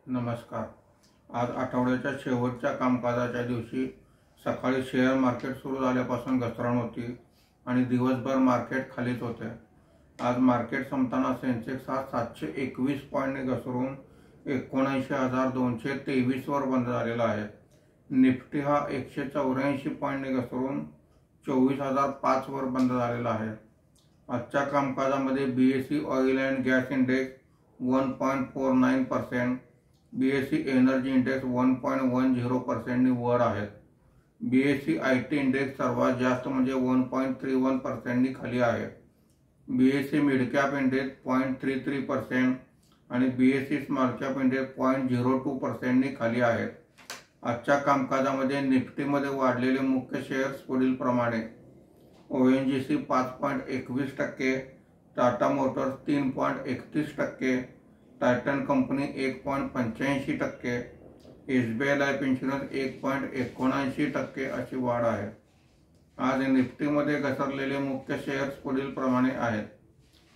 नमस्कार। आज आठवड्याच्या शेवटच्या कामकाजाच्या दिवशी सकाळी शेअर मार्केट सुरू झाल्यापासून घसरण होती आणि दिवसभर मार्केट खालीच होते। आज मार्केट संपताना सेन्सेक्स हा 721 पॉईंटने घसरून 79,223 वर बंद झालेला आहे। निफ्टी हा 184 पॉईंटने घसरून 24,005 वर बंद झालेला आहे। आजच्या कामकाजामध्ये BSE oil and gas index 1.49%, BSE energy index 1.10% वर आहेत। बीएसई आयटी इंडेक्स सर्वात जास्त म्हणजे 1.31% खाली आहे। बीएसई मिड कॅप इंडेक्स 0.33% आणि बीएसई स्मॉल कॅप इंडेक्स 0.02% खाली आहेत। आजच्या कामकाजामध्ये निफ्टीमध्ये वाढलेले मुख्य शेअर्स पुढील प्रमाणे: ONGC 5.21%, Tata Motors 3.31%, Titan company 1.85%, SBI life insurance 1.79% अशी वाढ आहे। आज निफ्टीमध्ये घसरलेले मुख्य शेअर्स पुढील प्रमाणे आहेत: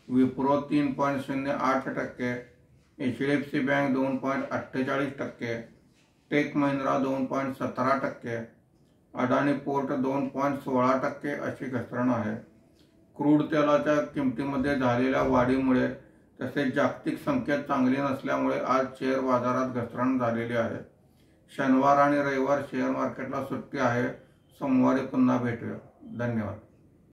Wipro 3.08%, HDFC bank 2.48%, tech Mahindra 2.17%, Adani port 2.16% अशी घसरण आहे। क्रूड तेलाच्या किमतीमध्ये झालेल्या वाढीमुळे तसेच जागतिक संकेत चांगले नसल्यामुळे आज शेअर बाजारात घसरण झालेली आहे। शनिवार आणि रविवार शेअर मार्केटला सुट्टी आहे। सोमवारी पुन्हा भेटूया। धन्यवाद।